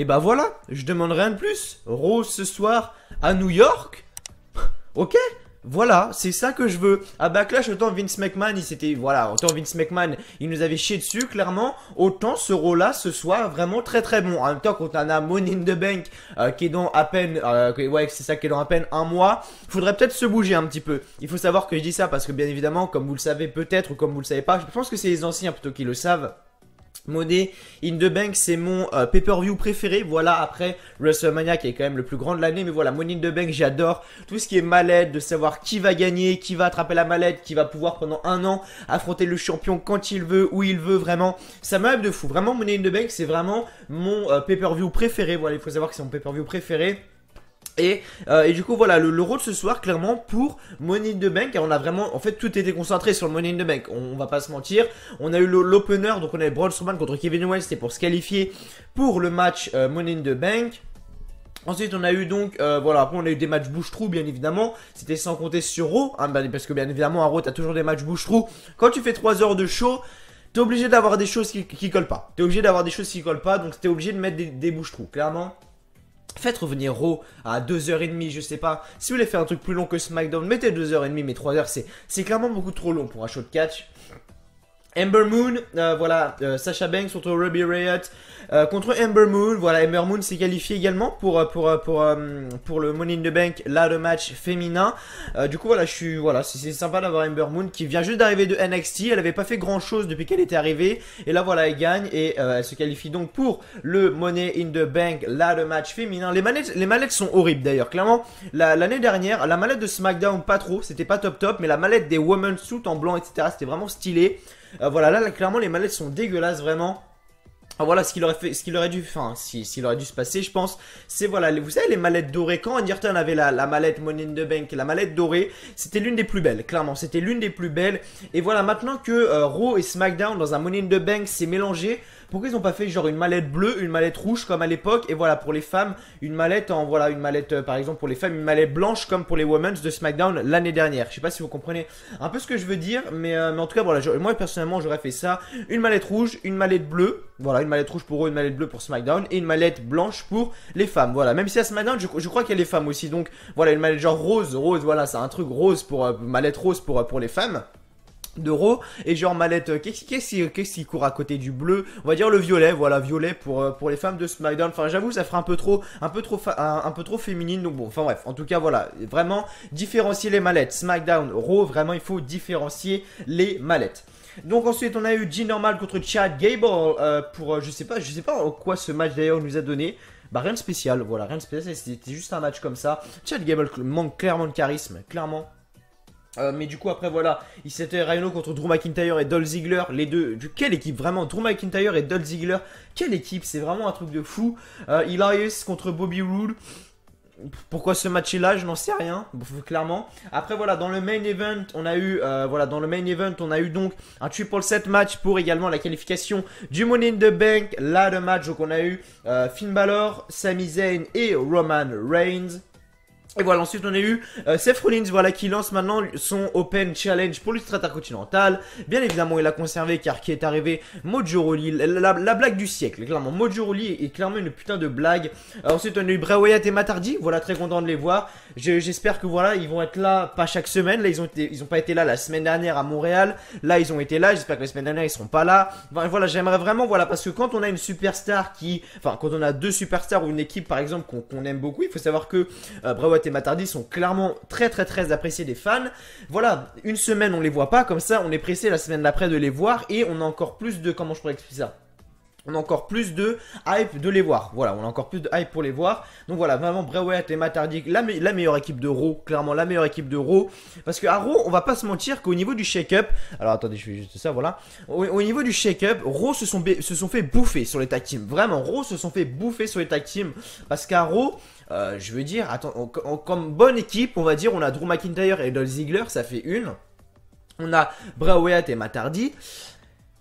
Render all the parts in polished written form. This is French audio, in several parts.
Et bah voilà, je demande rien de plus. Raw ce soir à New York. Ok, voilà, c'est ça que je veux. À Backlash, autant Vince McMahon, autant Vince McMahon, il nous avait chié dessus, clairement. Autant ce Raw-là, ce soir, vraiment très très bon. En même temps, quand on a Money in the Bank, qui est dans à peine, ouais, c'est ça, qui est dans à peine un mois, faudrait peut-être se bouger un petit peu. Il faut savoir que je dis ça parce que, bien évidemment, comme vous le savez peut-être, ou comme vous le savez pas, je pense que c'est les anciens plutôt qui le savent. Money in the Bank, c'est mon pay-per-view préféré. Voilà, après WrestleMania qui est quand même le plus grand de l'année. Mais voilà, Money in the Bank, j'adore tout ce qui est mallette, de savoir qui va gagner, qui va attraper la mallette, qui va pouvoir pendant un an affronter le champion quand il veut, où il veut, vraiment. Ça m'aime de fou. Vraiment, Money in the Bank, c'est vraiment mon pay-per-view préféré. Voilà, il faut savoir que c'est mon pay-per-view préféré. Et du coup voilà le rôle ce soir clairement pour Money in the Bank, car on a vraiment en fait tout était concentré sur le Money in the Bank, on va pas se mentir. On a eu l'opener, donc on a eu Braun Strowman contre Kevin Owens, c'était pour se qualifier pour le match Money in the Bank. Ensuite on a eu donc voilà, après on a eu des matchs bouche-trou bien évidemment. C'était sans compter sur Raw hein, parce que bien évidemment à Raw t'as toujours des matchs bouche-trou. Quand tu fais 3 heures de show, t'es obligé d'avoir des choses qui collent pas. T'es obligé d'avoir des choses qui collent pas, donc t'es obligé de mettre des bouche-trous clairement. Faites revenir Raw à 2h30, je sais pas. Si vous voulez faire un truc plus long que SmackDown, mettez 2h30, mais 3h c'est clairement beaucoup trop long pour un show de catch. Ember Moon, voilà, Sasha Banks contre Ruby Riott contre Ember Moon. Voilà, Ember Moon s'est qualifié également pour le Money in the Bank, là le match féminin. Du coup voilà, c'est sympa d'avoir Ember Moon qui vient juste d'arriver de NXT. Elle avait pas fait grand chose depuis qu'elle était arrivée et là voilà elle gagne et elle se qualifie donc pour le Money in the Bank, là le match féminin. Les mallettes sont horribles d'ailleurs. Clairement, l'année dernière, la mallette de SmackDown pas trop, c'était pas top, mais la mallette des Women's Suit en blanc etc. c'était vraiment stylé. Voilà, là clairement les mallettes sont dégueulasses vraiment. Voilà ce qu'il aurait dû se passer, je pense. C'est voilà, vous savez les mallettes dorées. Quand Randy Orton avait la mallette Money in the Bank, la mallette dorée, c'était l'une des plus belles. Clairement, c'était l'une des plus belles. Et voilà, maintenant que Raw et SmackDown dans un Money in the Bank s'est mélangé, pourquoi ils ont pas fait genre une mallette bleue, une mallette rouge comme à l'époque, et voilà pour les femmes une mallette une mallette par exemple pour les femmes une mallette blanche comme pour les Women's de SmackDown l'année dernière. Je sais pas si vous comprenez un peu ce que je veux dire, mais en tout cas voilà, moi personnellement j'aurais fait ça, une mallette rouge, une mallette bleue, voilà une mallette rouge pour eux, une mallette bleue pour SmackDown et une mallette blanche pour les femmes. Voilà, même si à SmackDown je crois qu'il y a les femmes aussi, donc voilà une mallette genre rose, voilà c'est un truc rose pour mallette rose pour les femmes de Raw et genre mallette qu'est-ce qui court à côté du bleu, on va dire le violet, voilà violet pour les femmes de SmackDown. Enfin j'avoue ça ferait un peu trop féminine, donc bon enfin bref, en tout cas voilà, vraiment différencier les mallettes SmackDown, Raw, vraiment il faut différencier les mallettes. Donc ensuite on a eu G-Normal contre Chad Gable pour je sais pas quoi ce match d'ailleurs nous a donné. Bah rien de spécial, voilà, rien de spécial, c'était juste un match comme ça. Chad Gable manque clairement de charisme, clairement. Mais du coup après voilà, il s'était Rhino contre Drew McIntyre et Dolph Ziggler, les deux, quelle équipe vraiment, Drew McIntyre et Dolph Ziggler, quelle équipe, c'est vraiment un truc de fou. Elias contre Bobby Roode, pourquoi ce match est là, je n'en sais rien, clairement. Après voilà, dans le main event, on a eu donc un triple set match pour également la qualification du Money in the Bank. Là le match, donc on a eu Finn Balor, Sami Zayn et Roman Reigns. Et voilà, ensuite on a eu Seth Rollins, voilà, qui lance maintenant son Open Challenge pour l'Ultra Intercontinental. Bien évidemment, il a conservé car qui est arrivé Mojo Rawley, la blague du siècle, clairement. Mojo Rawley est clairement une putain de blague. Ensuite on a eu Bray Wyatt et Matt Hardy, voilà, très content de les voir. J'espère que voilà, ils vont être là, pas chaque semaine. Là, ils ont pas été là la semaine dernière à Montréal. Là, ils ont été là. J'espère que la semaine dernière, ils seront pas là. Enfin, voilà, j'aimerais vraiment, voilà, parce que quand on a une superstar quand on a deux superstars ou une équipe, par exemple, qu'on aime beaucoup, il faut savoir que Bray Wyatt et Matt Hardy sont clairement très appréciés des fans. Voilà, une semaine, on les voit pas. Comme ça, on est pressé la semaine d'après de les voir. Et on a encore plus de, comment je pourrais expliquer ça ? On a encore plus de hype de les voir. Voilà, on a encore plus de hype pour les voir. Donc voilà, vraiment Bray Wyatt et Matt Hardy, la meilleure équipe de Raw. Clairement, la meilleure équipe de Raw. Parce qu'à Raw, on va pas se mentir qu'au niveau du shake-up... Alors attendez, je fais juste ça, voilà. Au niveau du shake-up, Raw se sont fait bouffer sur les tag teams. Vraiment, Raw se sont fait bouffer sur les tag teams. Parce qu'à Raw... je veux dire, attends, comme bonne équipe, on va dire, on a Drew McIntyre et Dolph Ziggler, ça fait une. On a Bray Wyatt et Matt Hardy.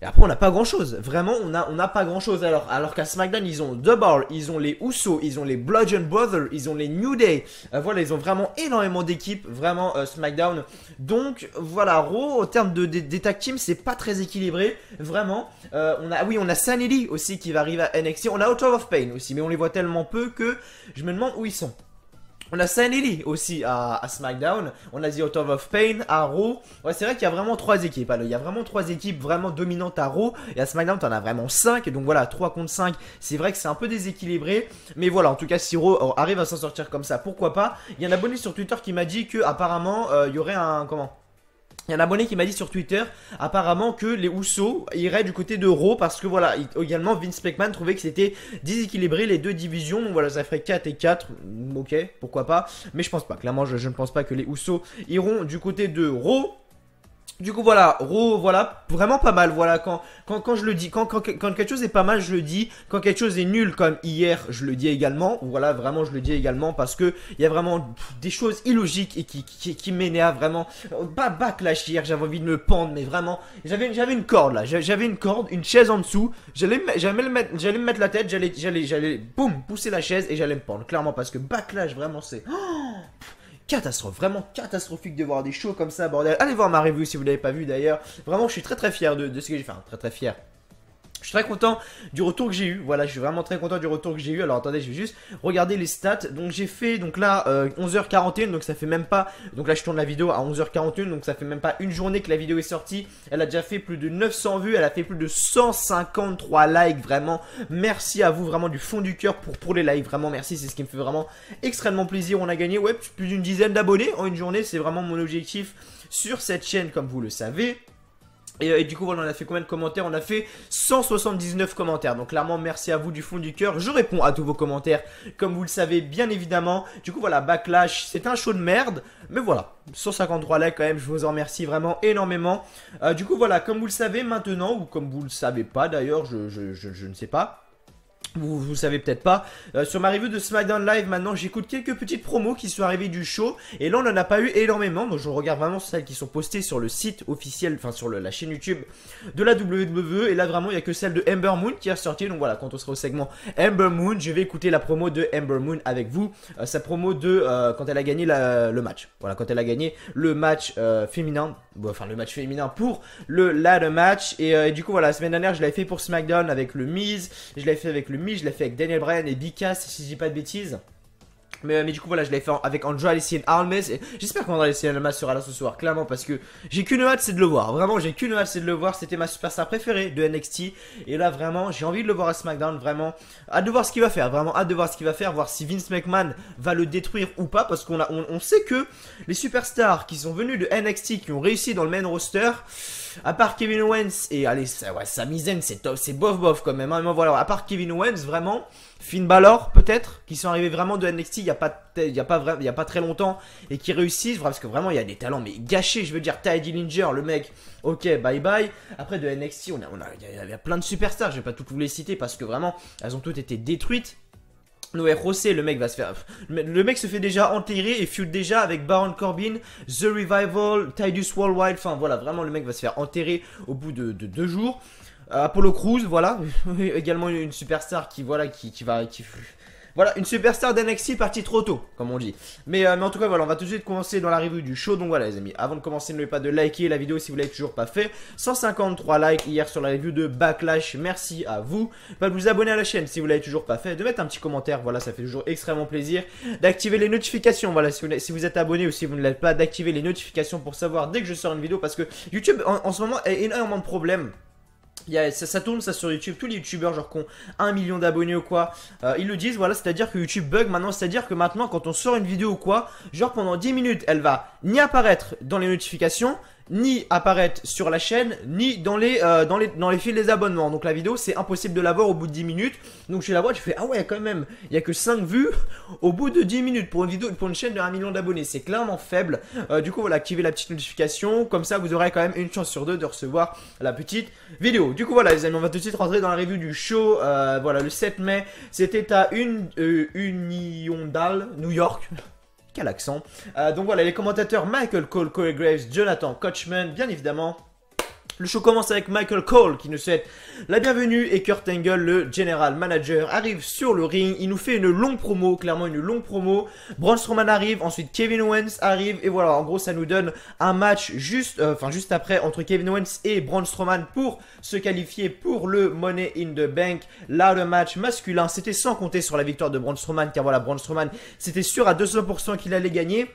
Et après, on n'a pas grand chose. Vraiment, on n'a pas grand chose. Alors qu'à SmackDown, ils ont The Bar, ils ont les Usos, ils ont les Bludgeon Brothers, ils ont les New Day. Voilà, ils ont vraiment énormément d'équipes. Vraiment, SmackDown. Donc, voilà, Raw, en termes des tag teams, c'est pas très équilibré. Vraiment. On a Sanity aussi qui va arriver à NXT. On a Out of Pain aussi, mais on les voit tellement peu que je me demande où ils sont. On a Sanity aussi à SmackDown. On a The Out of Pain à Raw. Ouais, c'est vrai qu'il y a vraiment 3 équipes. Alors, il y a vraiment 3 équipes vraiment dominantes à Raw. Et à SmackDown, t'en as vraiment 5. Donc voilà, 3 contre 5. C'est vrai que c'est un peu déséquilibré. Mais voilà, en tout cas, si Raw arrive à s'en sortir comme ça, pourquoi pas. Il y a un abonné sur Twitter qui m'a dit que apparemment il y aurait un... Comment ? Il y a un abonné qui m'a dit sur Twitter apparemment que les Usos iraient du côté de Raw parce que voilà, également Vince McMahon trouvait que c'était déséquilibré les deux divisions. Donc voilà, ça ferait 4 et 4. Ok, pourquoi pas. Mais je pense pas, clairement je ne pense pas que les Usos iront du côté de Raw. Du coup voilà, Raw, voilà, vraiment pas mal, voilà, quand je le dis, quand quelque chose est pas mal, je le dis, quand quelque chose est nul comme hier, je le dis également, voilà, vraiment je le dis également parce que il y a vraiment des choses illogiques et qui m'énervent vraiment, pas Backlash hier, j'avais envie de me pendre, mais vraiment, j'avais une corde là, j'avais une corde, une chaise en dessous, j'allais me mettre la tête, j'allais, boum, pousser la chaise et j'allais me pendre, clairement, parce que Backlash, vraiment c'est... Catastrophe, vraiment catastrophique de voir des shows comme ça, bordel. Allez voir ma review si vous l'avez pas vu d'ailleurs. Vraiment, je suis très fier de ce que j'ai fait. Enfin, très fier. Je suis très content du retour que j'ai eu. Voilà, je suis vraiment très content du retour que j'ai eu. Alors attendez, je vais juste regarder les stats. Donc j'ai fait, donc là, 11h41. Donc ça fait même pas. Donc là, je tourne la vidéo à 11h41. Donc ça fait même pas une journée que la vidéo est sortie. Elle a déjà fait plus de 900 vues. Elle a fait plus de 153 likes. Vraiment, merci à vous, vraiment du fond du cœur pour les likes. Vraiment, merci. C'est ce qui me fait vraiment extrêmement plaisir. On a gagné, ouais, plus d'une dizaine d'abonnés en une journée. C'est vraiment mon objectif sur cette chaîne, comme vous le savez. Et du coup voilà, on a fait combien de commentaires? On a fait 179 commentaires. Donc clairement merci à vous du fond du cœur. Je réponds à tous vos commentaires comme vous le savez bien évidemment. Du coup voilà, Backlash c'est un show de merde. Mais voilà, 153 likes quand même, je vous en remercie vraiment énormément. Du coup voilà, comme vous le savez maintenant, ou comme vous le savez pas d'ailleurs, je ne sais pas. Vous savez peut-être pas, sur ma review de SmackDown Live maintenant j'écoute quelques petites promos qui sont arrivées du show. Et là on n'en a pas eu énormément, donc je regarde vraiment celles qui sont postées sur le site officiel, enfin sur la chaîne YouTube de la WWE. Et là vraiment il n'y a que celle de Ember Moon qui est ressortie. Donc voilà, quand on sera au segment Ember Moon, je vais écouter la promo de Ember Moon avec vous. Sa promo de quand elle a gagné le match. Voilà, quand elle a gagné le match féminin, enfin le match féminin pour le ladder match. Et du coup voilà, la semaine dernière je l'avais fait pour SmackDown avec le Miz, je l'avais fait avec le je l'ai fait avec Daniel Bryan et Big Cass si je dis pas de bêtises. Mais du coup voilà, je l'ai fait avec Andrade et Almas. J'espère qu'Andrade et Almas sera là ce soir, clairement, parce que j'ai qu'une hâte, c'est de le voir. Vraiment, j'ai qu'une hâte, c'est de le voir. C'était ma superstar préférée de NXT. Et là, vraiment, j'ai envie de le voir à SmackDown. Vraiment, hâte de voir ce qu'il va faire. Vraiment, hâte de voir ce qu'il va faire. Voir si Vince McMahon va le détruire ou pas. Parce on sait que les superstars qui sont venus de NXT, qui ont réussi dans le main roster, à part Kevin Owens et allez, ouais, Sami Zayn, c'est top, c'est bof quand même. Hein, mais voilà, à part Kevin Owens, vraiment, Finn Balor peut-être, qui sont arrivés vraiment de NXT il y a pas très longtemps et qui réussissent, parce que vraiment il y a des talents mais gâchés. Je veux dire, Tye Dillinger, le mec, ok, bye bye. Après de NXT, il y a plein de superstars, je vais pas toutes vous les citer parce que vraiment, elles ont toutes été détruites. Noé José, le mec va se faire. Le mec se fait déjà enterrer et feud déjà avec Baron Corbin, The Revival, Titus Worldwide. Enfin voilà, vraiment le mec va se faire enterrer au bout de 2 jours. Apollo Crews, voilà, également une superstar qui voilà voilà, une superstar d'NXT partie trop tôt, comme on dit. Mais en tout cas, voilà, on va tout de suite commencer dans la review du show. Donc voilà, les amis, avant de commencer, n'oubliez pas de liker la vidéo si vous l'avez toujours pas fait. 153 likes hier sur la review de Backlash, merci à vous. De vous abonner à la chaîne si vous l'avez toujours pas fait. De mettre un petit commentaire, voilà, ça fait toujours extrêmement plaisir. D'activer les notifications, voilà, si vous êtes abonné ou si vous ne l'êtes pas, d'activer les notifications pour savoir dès que je sors une vidéo. Parce que YouTube, en ce moment, a énormément de problèmes. Ça tourne ça sur YouTube, tous les youtubeurs genre qui ont 1 million d'abonnés ou quoi, ils le disent, voilà, c'est à dire que YouTube bug maintenant, c'est à dire que maintenant quand on sort une vidéo ou quoi, genre pendant 10 minutes elle va ni apparaître dans les notifications, ni apparaître sur la chaîne, ni dans les fils des abonnements. Donc la vidéo c'est impossible de la voir au bout de 10 minutes. Donc je la vois, je fais ah ouais quand même, il n'y a que 5 vues au bout de 10 minutes pour une vidéo, pour une chaîne de 1 million d'abonnés. C'est clairement faible. Du coup voilà, activez la petite notification, comme ça vous aurez quand même une chance sur 2 de recevoir la petite vidéo. Du coup voilà les amis, on va tout de suite rentrer dans la review du show. Voilà, le 7 mai, c'était à Uniondale, New York. Quel accent. Donc voilà, les commentateurs Michael Cole, Corey Graves, Jonathan Coachman, bien évidemment. Le show commence avec Michael Cole qui nous souhaite la bienvenue et Kurt Angle, le General Manager, arrive sur le ring. Il nous fait une longue promo, clairement une longue promo. Braun Strowman arrive, ensuite Kevin Owens arrive et voilà, en gros ça nous donne un match juste après entre Kevin Owens et Braun Strowman pour se qualifier pour le Money in the Bank. Là le match masculin, c'était sans compter sur la victoire de Braun Strowman car voilà, Braun Strowman c'était sûr à 200% qu'il allait gagner.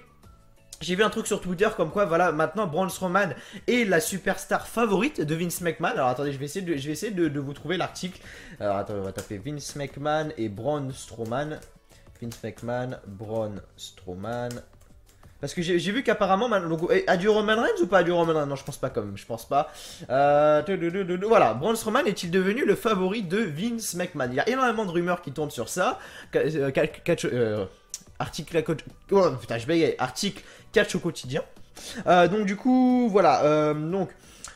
J'ai vu un truc sur Twitter comme quoi, voilà, maintenant Braun Strowman est la superstar favorite de Vince McMahon. Alors attendez, je vais essayer de vous trouver l'article. Alors attendez, on va taper Vince McMahon et Braun Strowman. Vince McMahon, Braun Strowman. Parce que j'ai vu qu'apparemment, a du Roman Reigns ou pas du Roman Reigns? Non, je pense pas quand même, je pense pas. Voilà, Braun Strowman est-il devenu le favori de Vince McMahon? Il y a énormément de rumeurs qui tournent sur ça. Article oh, putain, je bégaye. Article catch au quotidien. Donc du coup, voilà. Donc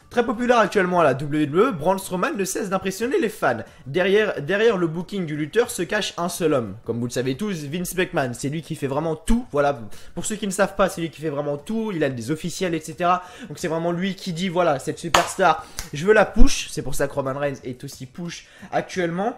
très populaire actuellement à la WWE, Braun Strowman ne cesse d'impressionner les fans. Derrière le booking du lutteur se cache un seul homme. Comme vous le savez tous, Vince McMahon. C'est lui qui fait vraiment tout. Voilà. Pour ceux qui ne savent pas, c'est lui qui fait vraiment tout. Il a des officiels, etc. Donc c'est vraiment lui qui dit, voilà, cette superstar, je veux la push. C'est pour ça que Roman Reigns est aussi push actuellement.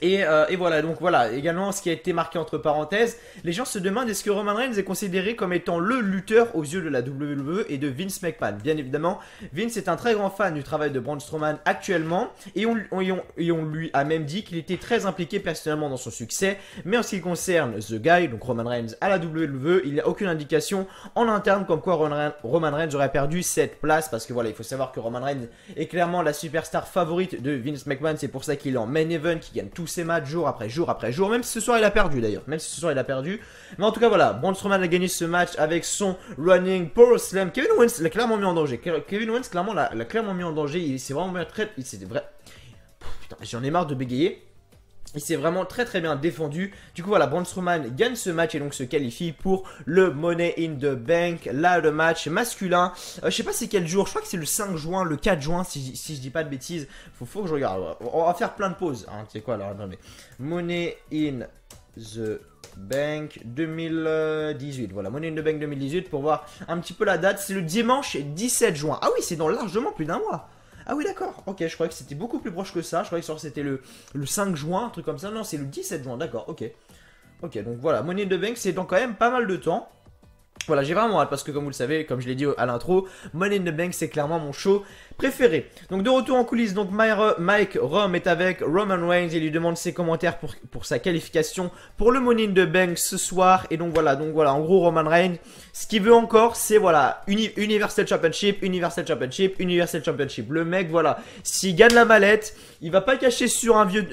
Et voilà, donc voilà, également ce qui a été marqué entre parenthèses, les gens se demandent est-ce que Roman Reigns est considéré comme étant le lutteur aux yeux de la WWE et de Vince McMahon. Bien évidemment, Vince est un très grand fan du travail de Braun Strowman actuellement et on lui a même dit qu'il était très impliqué personnellement dans son succès. Mais en ce qui concerne The Guy, donc Roman Reigns à la WWE, il n'y a aucune indication en interne comme quoi Roman Reigns aurait perdu cette place parce que voilà, il faut savoir que Roman Reigns est clairement la superstar favorite de Vince McMahon, c'est pour ça qu'il est en main event, qu'il gagne tous ses matchs jour après jour après jour, même si ce soir il a perdu d'ailleurs, même si ce soir il a perdu, mais en tout cas voilà, Braun Strowman a gagné ce match avec son running power slam. Kevin Owens l'a clairement mis en danger, Kevin Owens clairement l'a clairement mis en danger, il s'est vraiment très, c'est vrai, putain j'en ai marre de bégayer. Il s'est vraiment très bien défendu. Du coup voilà, Braun Strowman gagne ce match et donc se qualifie pour le Money in the Bank. Là le match masculin, je sais pas c'est quel jour, je crois que c'est le 5 juin, le 4 juin si je dis pas de bêtises. Faut que je regarde, on va faire plein de pauses hein. Tu sais quoi alors, attendez. Money in the Bank 2018, voilà, Money in the Bank 2018 pour voir un petit peu la date. C'est le dimanche 17 juin, ah oui c'est dans largement plus d'un mois. Ah oui d'accord, ok, je croyais que c'était beaucoup plus proche que ça, je croyais que c'était le 5 juin, un truc comme ça, non c'est le 17 juin, d'accord, ok. Ok, donc voilà, Money in the Bank c'est dans quand même pas mal de temps. Voilà, j'ai vraiment hâte parce que comme vous le savez, comme je l'ai dit à l'intro, Money in the Bank c'est clairement mon show préféré. Donc de retour en coulisses, donc Mike Rome est avec Roman Reigns et lui demande ses commentaires pour sa qualification pour le Money in the Bank ce soir. Et donc voilà, en gros Roman Reigns, ce qu'il veut encore c'est voilà, Universal Championship, Universal Championship, Universal Championship. Le mec voilà, s'il gagne la mallette, il va pas cacher sur un vieux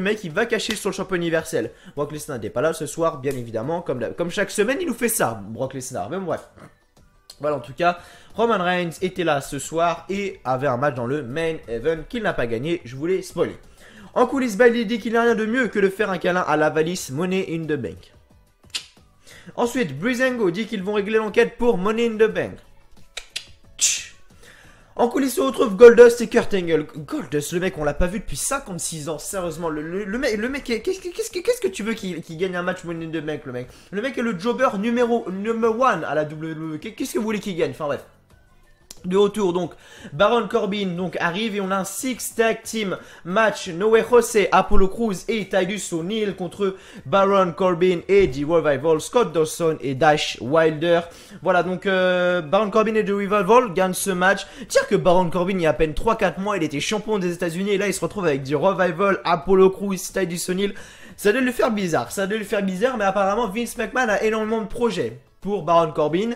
mec, il va cacher sur le champion universel. Brock Lesnar n'est pas là ce soir, bien évidemment, comme chaque semaine il nous fait ça, Brock Lesnar, même bref. Voilà, en tout cas, Roman Reigns était là ce soir et avait un match dans le main event qu'il n'a pas gagné, je vous l'ai spoilé. En coulisses, Bayley dit qu'il n'y a rien de mieux que de faire un câlin à la valise Money in the Bank. Ensuite, Breezango dit qu'ils vont régler l'enquête pour Money in the Bank. En coulisses, on retrouve Goldust et Kurt Angle. Goldust, le mec, on l'a pas vu depuis 56 ans, sérieusement. Le mec, qu'est-ce que tu veux qu'il gagne un match Money in the Bank, le mec? Le mec est le jobber number 1 à la WWE. Qu'est-ce que vous voulez qu'il gagne? Enfin bref. De retour donc, Baron Corbin donc arrive et on a un 6 tag team match. Noé José, Apollo Crews et Titus O'Neil contre Baron Corbin et The Revival, Scott Dawson et Dash Wilder. Voilà donc Baron Corbin et The Revival gagnent ce match. Dire que Baron Corbin il y a à peine 3-4 mois il était champion des États-Unis et là il se retrouve avec The Revival, Apollo Crews, Titus O'Neil. Ça doit lui faire bizarre, mais apparemment Vince McMahon a énormément de projets pour Baron Corbin.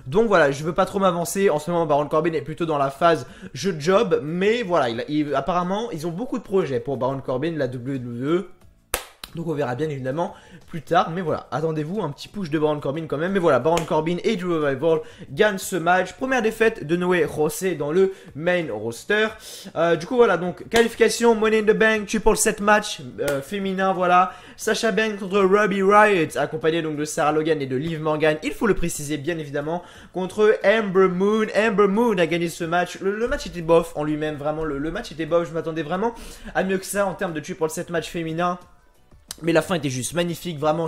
Donc voilà, je veux pas trop m'avancer. En ce moment, Baron Corbin est plutôt dans la phase jeu de job. Mais voilà, apparemment, ils ont beaucoup de projets pour Baron Corbin, la WWE. Donc on verra bien évidemment plus tard. Mais voilà, attendez-vous un petit push de Baron Corbin quand même. Mais voilà, Baron Corbin et The Revival gagnent ce match. Première défaite de Noé José dans le main roster. Du coup voilà, donc qualification, Money in the Bank, triple set match féminin, voilà. Sasha Banks contre Ruby Riott, accompagné donc de Sarah Logan et de Liv Morgan. Il faut le préciser bien évidemment, contre Ember Moon. Ember Moon a gagné ce match. Le match était bof en lui-même, vraiment le match était bof. Je m'attendais vraiment à mieux que ça en termes de triple set match féminin. Mais la fin était juste magnifique, vraiment.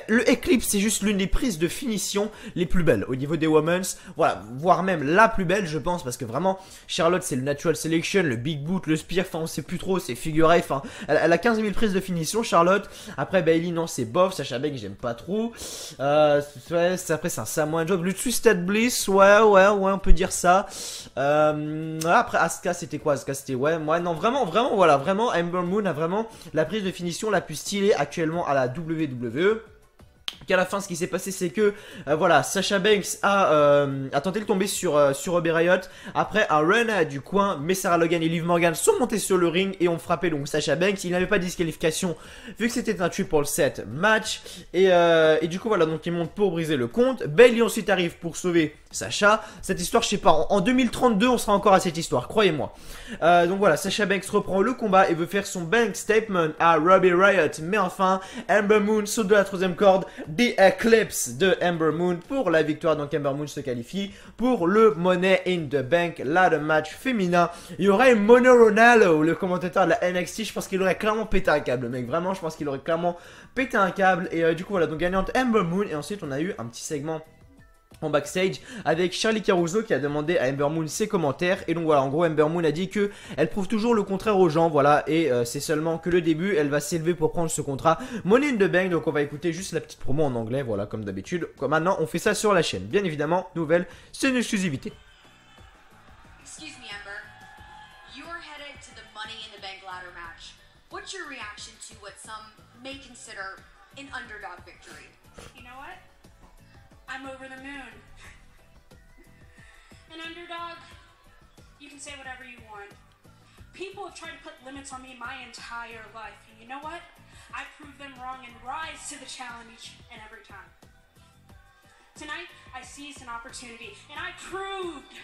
Le Eclipse, c'est juste l'une des prises de finition les plus belles au niveau des Women's. Voilà, voire même la plus belle, je pense, parce que vraiment, Charlotte, c'est le Natural Selection, le Big Boot, le Spear, enfin, on sait plus trop, c'est figuré. Enfin, elle a 15 000 prises de finition, Charlotte. Après, Bayley, non, c'est bof. Sasha Banks, j'aime pas trop. Ouais, après, c'est un Samoan Job. Le Twisted Bliss, ouais, on peut dire ça. Après, Asuka, c'était quoi? Asuka, c'était, ouais, non, vraiment, voilà, vraiment, Ember Moon a vraiment la prise de finition la plus stylée actuellement à la WWE. Qu'à la fin, ce qui s'est passé, c'est que voilà, Sasha Banks a tenté de tomber sur Ruby Riott. Après un run du coin, mais Sarah Logan et Liv Morgan sont montés sur le ring et ont frappé donc Sasha Banks. Il n'avait pas de disqualification vu que c'était un triple set match. Et du coup voilà, donc ils montent pour briser le compte. Bayley ensuite arrive pour sauver Sasha. Cette histoire, je sais pas, en 2032 on sera encore à cette histoire, croyez-moi. Donc voilà, Sasha Banks reprend le combat et veut faire son bank statement à Ruby Riott. Mais enfin, Ember Moon saute de la troisième corde. The Eclipse de Ember Moon pour la victoire. Donc Ember Moon se qualifie pour le Money in the Bank, là de match féminin. Il y aurait Mono Ronaldo, le commentateur de la NXT. Je pense qu'il aurait clairement pété un câble, mec. Vraiment, je pense qu'il aurait clairement pété un câble. Et du coup voilà, donc gagnante Ember Moon. Et ensuite on a eu un petit segment en backstage avec Charlie Caruso qui a demandé à Ember Moon ses commentaires. Et donc voilà, en gros Ember Moon a dit que elle prouve toujours le contraire aux gens, voilà. Et c'est seulement que le début, elle va s'élever pour prendre ce contrat Money in the Bank. Donc on va écouter juste la petite promo en anglais, voilà, comme d'habitude. Maintenant on fait ça sur la chaîne, bien évidemment, nouvelle, c'est une exclusivité. Excuse me, Ember. You're headed to the Money in the Bank ladder match. What's your reaction to what some may consider an underdog victory? You know what? I'm over the moon. An underdog, you can say whatever you want. People have tried to put limits on me my entire life. And you know what? I prove them wrong and rise to the challenge each and every time. Tonight, I seized an opportunity and I proved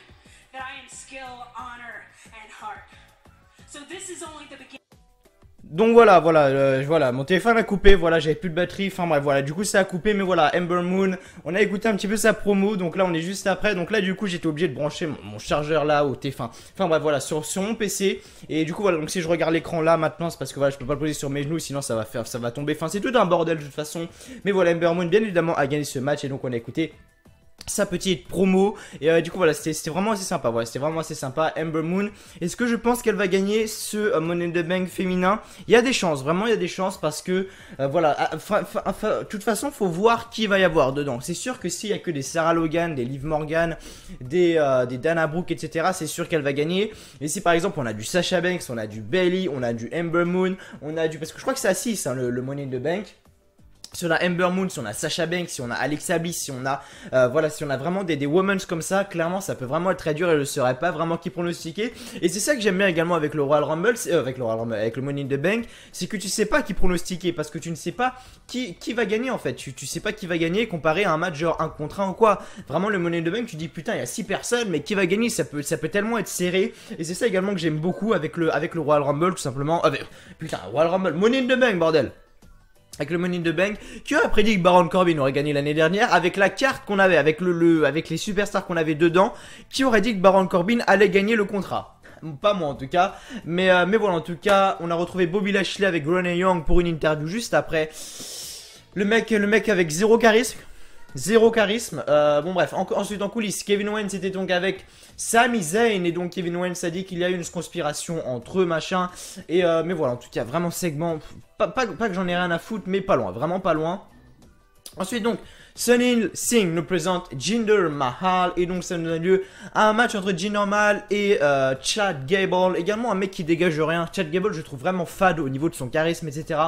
that I am skill, honor, and heart. So this is only the beginning. Donc voilà, voilà, mon téléphone a coupé, voilà, j'avais plus de batterie, enfin bref, voilà, du coup ça a coupé, mais voilà, Ember Moon, on a écouté un petit peu sa promo, donc là on est juste après, donc là du coup j'étais obligé de brancher mon chargeur là au téléphone, enfin bref, voilà, sur mon PC, et du coup voilà, donc si je regarde l'écran là maintenant, c'est parce que voilà, je peux pas le poser sur mes genoux, sinon ça va tomber, enfin c'est tout un bordel de toute façon, mais voilà, Ember Moon bien évidemment a gagné ce match, et donc on a écouté sa petite promo et du coup voilà, c'était vraiment assez sympa, voilà, c'était vraiment assez sympa. Ember Moon, est-ce que je pense qu'elle va gagner ce Money in the Bank féminin? Il y a des chances, vraiment il y a des chances, parce que voilà, de toute façon faut voir qui va y avoir dedans. C'est sûr que s'il y a que des Sarah Logan, des Liv Morgan, des Dana Brooke, etc., c'est sûr qu'elle va gagner. Et si par exemple on a du Sasha Banks, on a du Bayley, on a du Ember Moon, on a du, parce que je crois que c'est à 6 hein, le Money in the Bank. Si on a Ember Moon, si on a Sasha Banks, si on a Alexa Bliss, si on a voilà, si on a vraiment des Women's comme ça, clairement ça peut vraiment être très dur et je ne saurais pas vraiment qui pronostiquer. Et c'est ça que j'aime bien également avec le Royal Rumble, avec le Money in the Bank, c'est que tu sais pas qui pronostiquer, parce que tu ne sais pas qui va gagner en fait. Tu sais pas qui va gagner comparé à un match genre 1 contre 1 ou quoi. Vraiment le Money in the Bank, tu dis putain il y a 6 personnes, mais qui va gagner, ça peut tellement être serré. Et c'est ça également que j'aime beaucoup avec le Royal Rumble, tout simplement. Putain, Royal Rumble, Money in the Bank bordel. Avec le Money in the Bank, qui a prédit que Baron Corbin aurait gagné l'année dernière, avec la carte qu'on avait, avec les superstars qu'on avait dedans, qui aurait dit que Baron Corbin allait gagner le contrat. Pas moi en tout cas, mais voilà, en tout cas, on a retrouvé Bobby Lashley avec Renee Young pour une interview juste après. Le mec avec zéro charisme. Zéro charisme. Bon bref, ensuite en coulisses, Kevin Owens était donc avec Sami Zayn, et donc Kevin Owens a dit qu'il y a eu une conspiration entre eux, machin. Et mais voilà, en tout cas, vraiment segment, pas que j'en ai rien à foutre, mais pas loin, vraiment pas loin. Ensuite donc, Sunil Singh nous présente Jinder Mahal, et donc ça nous a lieu à un match entre Jinder Mahal et Chad Gable, également un mec qui dégage rien. Chad Gable je trouve vraiment fade au niveau de son charisme, etc.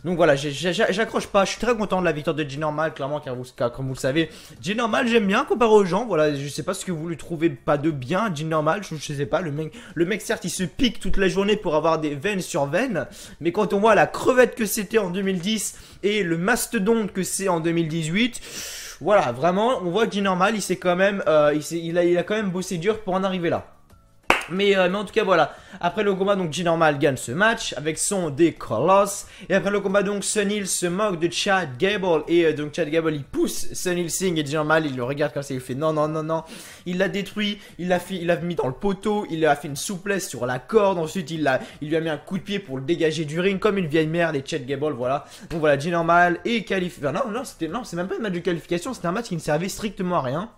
Donc voilà, j'accroche pas, je suis très content de la victoire de Jinder Mahal, clairement, car comme vous le savez, Jinder Mahal j'aime bien comparé aux gens, voilà, je sais pas ce que vous lui trouvez pas de bien, Jinder Mahal, je sais pas, le mec certes il se pique toute la journée pour avoir des veines sur veines, mais quand on voit la crevette que c'était en 2010 et le mastodonte que c'est en 2018, voilà, vraiment, on voit que Jinder Mahal, il s'est quand même, il a quand même bossé dur pour en arriver là. Mais en tout cas voilà, après le combat donc G-Normal gagne ce match avec son Coloss. Et après le combat donc Sunil se moque de Chad Gable. Et donc Chad Gable il pousse Sunil Singh et G-Normal il le regarde comme ça, il fait non non non non. Il l'a détruit, il l'a mis dans le poteau, il a fait une souplesse sur la corde. Ensuite il lui a mis un coup de pied pour le dégager du ring comme une vieille merde. Et Chad Gable voilà. Donc voilà G-Normal est qualifié. Enfin, non c'est même pas un match de qualification, c'était un match qui ne servait strictement à rien.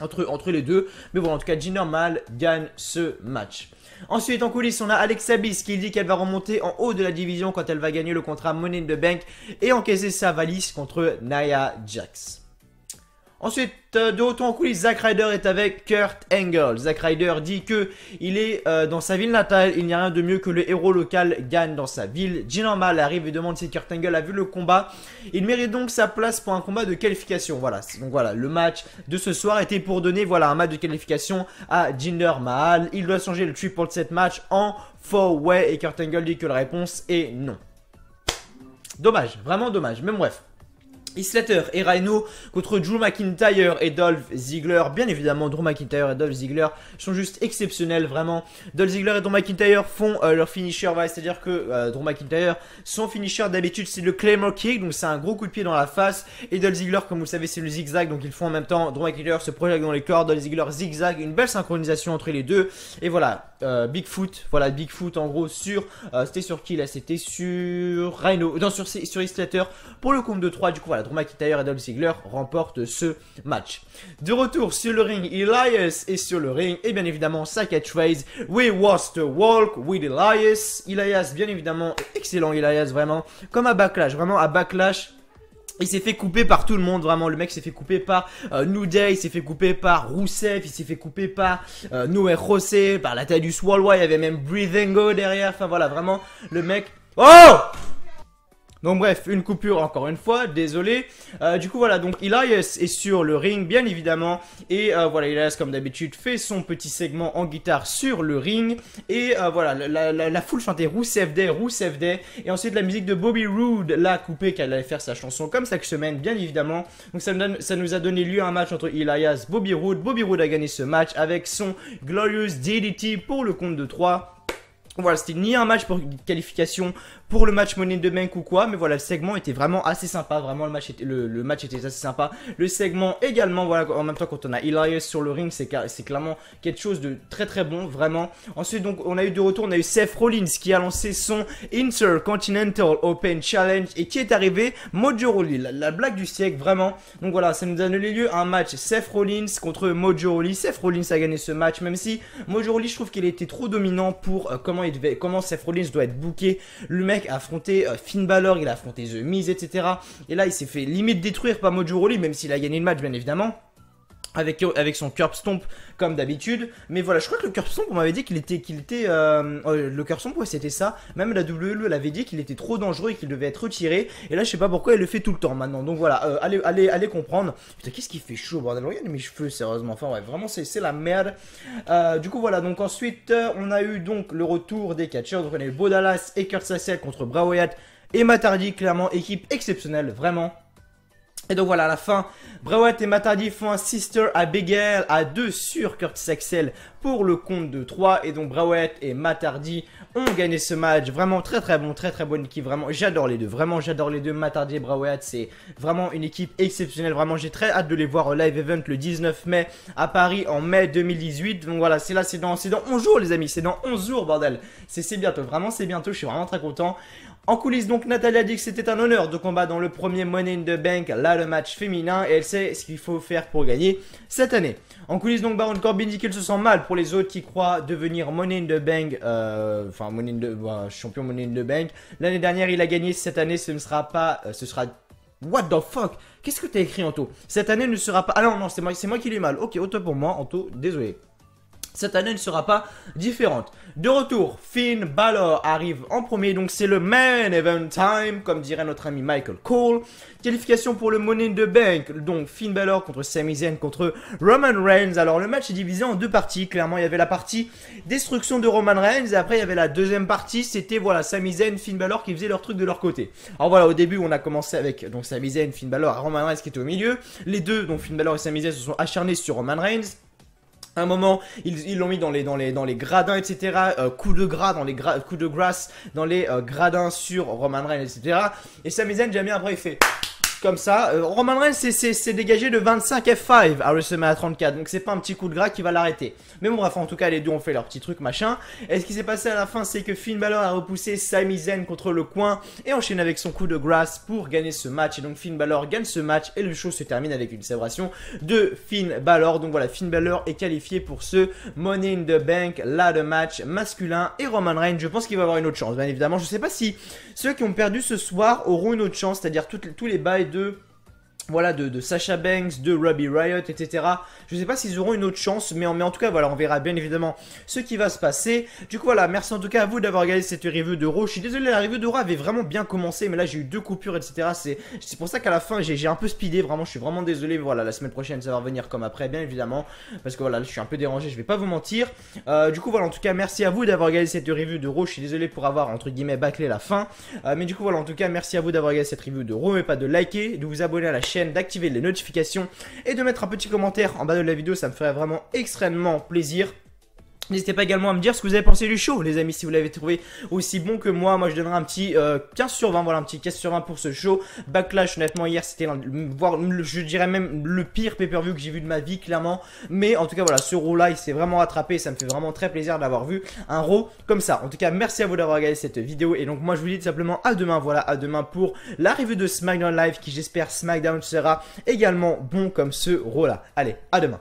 Entre les deux, mais bon en tout cas G-Normal gagne ce match. Ensuite en coulisses on a Alexa Bliss qui dit qu'elle va remonter en haut de la division quand elle va gagner le contrat Money in the Bank et encaisser sa valise contre Nia Jax. Ensuite, de retour en coulisses, Zack Ryder est avec Kurt Angle. Zack Ryder dit que il est dans sa ville natale, il n'y a rien de mieux que le héros local gagne dans sa ville. G-Normal arrive et demande si Kurt Angle a vu le combat. Il mérite donc sa place pour un combat de qualification. Voilà, donc voilà, le match de ce soir était pour donner voilà, un match de qualification à Jinder Mahal. Il doit changer le triple set match en 4-way et Kurt Angle dit que la réponse est non. Dommage, vraiment dommage, mais bref. Heath Slater et Rhino contre Drew McIntyre et Dolph Ziggler. Bien évidemment, Drew McIntyre et Dolph Ziggler sont juste exceptionnels, vraiment. Dolph Ziggler et Drew McIntyre font leur finisher, voilà, c'est-à-dire que Drew McIntyre, son finisher d'habitude c'est le Claymore Kick, donc c'est un gros coup de pied dans la face. Et Dolph Ziggler, comme vous le savez, c'est le zigzag, donc ils font en même temps. Drew McIntyre se projette dans les cordes, Dolph Ziggler zigzag, une belle synchronisation entre les deux. Et voilà, Bigfoot, voilà Bigfoot en gros sur, c'était sur qui là? C'était sur Rhino, non sur Heath Slater pour le compte de 3, du coup voilà. Drew McIntyre et Dolph Ziggler remportent ce match. De retour sur le ring, Elias est sur le ring et bien évidemment sa catchphrase We was to walk with Elias. Elias, bien évidemment, excellent Elias, vraiment, comme à Backlash, vraiment à Backlash. Il s'est fait couper par tout le monde, vraiment. Le mec s'est fait couper par New Day, il s'est fait couper par Rusev, il s'est fait couper par Noé José, par la taille du Swallow, il y avait même Breathing Go derrière. Enfin voilà, vraiment, le mec. Oh! Donc bref, une coupure encore une fois, désolé. Du coup voilà, donc Elias est sur le ring bien évidemment. Et voilà, Elias comme d'habitude fait son petit segment en guitare sur le ring. Et voilà, la foule chantait Rusev Day, Rusev Day. Et ensuite la musique de Bobby Roode l'a coupé qu'elle allait faire sa chanson comme chaque semaine bien évidemment. Donc ça nous a donné lieu à un match entre Elias et Bobby Roode. Bobby Roode a gagné ce match avec son Glorious DDT pour le compte de 3. Voilà, c'était ni un match pour qualification pour le match Money in the Bank ou quoi, mais voilà, le segment était vraiment assez sympa, vraiment le match était assez sympa. Le segment également, voilà, en même temps quand on a Elias sur le ring, c'est clairement quelque chose de très très bon, vraiment. Ensuite donc on a eu de retour, on a eu Seth Rollins qui a lancé son Intercontinental Open Challenge et qui est arrivé Mojo Rawley, la blague du siècle, vraiment. Donc voilà, ça nous a donné lieu à un match Seth Rollins contre Mojo Rawley. Seth Rollins a gagné ce match, même si Mojo Rawley, je trouve qu'il était trop dominant pour comment Seth Rollins doit être booké. Le mec a affronté Finn Balor, il a affronté The Miz, etc. Et là, il s'est fait limite détruire par Mojo Rawley, même s'il a gagné le match, bien évidemment. Avec son curb stomp comme d'habitude. Mais voilà, je crois que le curb stomp, on m'avait dit qu'il était le curb stomp, ouais, c'était ça. Même la WWE l'avait dit qu'il était trop dangereux et qu'il devait être retiré. Et là, je sais pas pourquoi il le fait tout le temps maintenant. Donc voilà, allez comprendre. Putain, qu'est-ce qui fait chaud, bordel. Regardez mes cheveux, sérieusement. Enfin, ouais, vraiment, c'est la merde. Du coup, voilà. Donc ensuite, on a eu donc le retour des catcheurs. Donc on a eu Bo Dallas et Kurt Sassel contre Bray Wyatt et Matt Hardy. Clairement, équipe exceptionnelle, vraiment. Et donc voilà, à la fin, Bray Wyatt et Matt Hardy font un Sister à Big L à 2 sur Curtis Axel pour le compte de 3. Et donc Bray Wyatt et Matt Hardy ont gagné ce match. Vraiment très bon, très bonne équipe. Vraiment, j'adore les deux. Vraiment, j'adore les deux. Matt Hardy et Bray Wyatt, c'est vraiment une équipe exceptionnelle. Vraiment, j'ai très hâte de les voir au live event le 19 mai à Paris en mai 2018. Donc voilà, c'est dans 11 jours les amis. C'est dans 11 jours, bordel. C'est bientôt. Vraiment, c'est bientôt. Je suis vraiment très content. En coulisses, donc, Natalya dit que c'était un honneur de combattre dans le premier Money in the Bank, là, le match féminin, et elle sait ce qu'il faut faire pour gagner cette année. En coulisses, donc, Baron Corbin dit qu'il se sent mal pour les autres qui croient devenir Money in the Bank, champion Money in the Bank. L'année dernière, il a gagné, cette année, ce ne sera pas, ce sera... What the fuck? Qu'est-ce que t'as écrit, Anto? Cette année ne sera pas... Ah non, c'est moi qui l'ai mal. Ok, autant pour moi, Anto, désolé. Cette année ne sera pas différente. De retour, Finn Balor arrive en premier, donc c'est le main event time, comme dirait notre ami Michael Cole. Qualification pour le Money in the Bank, donc Finn Balor contre Sami Zayn contre Roman Reigns. Alors le match est divisé en deux parties, clairement il y avait la partie destruction de Roman Reigns, et après il y avait la deuxième partie, c'était voilà Sami Zayn, Finn Balor qui faisaient leur truc de leur côté. Alors voilà, au début on a commencé avec donc Sami Zayn, Finn Balor et Roman Reigns qui étaient au milieu. Les deux, donc Finn Balor et Sami Zayn se sont acharnés sur Roman Reigns. À un moment, ils l'ont mis dans les gradins, etc. Coup de gras dans les coups de grâce dans les gradins sur Roman Reigns, etc. Et Sami Zayn, jamais après, il fait comme ça. Roman Reigns c'est dégagé de 25 F5 à WrestleMania 34, donc c'est pas un petit coup de gras qui va l'arrêter. Mais bon bref, en tout cas les deux ont fait leur petit truc machin. Et ce qui s'est passé à la fin, c'est que Finn Balor a repoussé Sami Zayn contre le coin et enchaîne avec son coup de grâce pour gagner ce match. Et donc Finn Balor gagne ce match et le show se termine avec une célébration de Finn Balor. Donc voilà, Finn Balor est qualifié pour ce Money in the Bank ladder match masculin. Et Roman Reigns, je pense qu'il va avoir une autre chance, bien évidemment. Je sais pas si ceux qui ont perdu ce soir auront une autre chance, c'est-à-dire tous les bails de Sasha Banks, de Robbie Riott, etc. Je sais pas s'ils auront une autre chance, mais en tout cas, voilà, on verra bien évidemment ce qui va se passer. Du coup, voilà, merci en tout cas à vous d'avoir regardé cette review de Raw. Je suis désolé, la review de Raw avait vraiment bien commencé, mais là j'ai eu 2 coupures, etc. C'est pour ça qu'à la fin, j'ai un peu speedé, vraiment, je suis vraiment désolé. Voilà, la semaine prochaine, ça va revenir comme après, bien évidemment, parce que voilà, je suis un peu dérangé, je vais pas vous mentir. Du coup, voilà, en tout cas, merci à vous d'avoir regardé cette review de Raw. Je suis désolé pour avoir, entre guillemets, bâclé la fin. Mais du coup, voilà, en tout cas, merci à vous d'avoir regardé cette review de Raw, mais pas de liker, de vous abonner à la chaîne, d'activer les notifications et de mettre un petit commentaire en bas de la vidéo, ça me ferait vraiment extrêmement plaisir. N'hésitez pas également à me dire ce que vous avez pensé du show, les amis, si vous l'avez trouvé aussi bon que moi. Moi, je donnerai un petit 15 sur 20, voilà, un petit 15 sur 20 pour ce show. Backlash, honnêtement, hier, c'était, je dirais même le pire pay-per-view que j'ai vu de ma vie, clairement. Mais en tout cas, voilà, ce Raw-là, il s'est vraiment rattrapé. Ça me fait vraiment très plaisir d'avoir vu un Raw comme ça. En tout cas, merci à vous d'avoir regardé cette vidéo. Et donc, moi, je vous dis tout simplement à demain, voilà, à demain pour la review de SmackDown Live, qui, j'espère, SmackDown sera également bon comme ce Raw-là. Allez, à demain.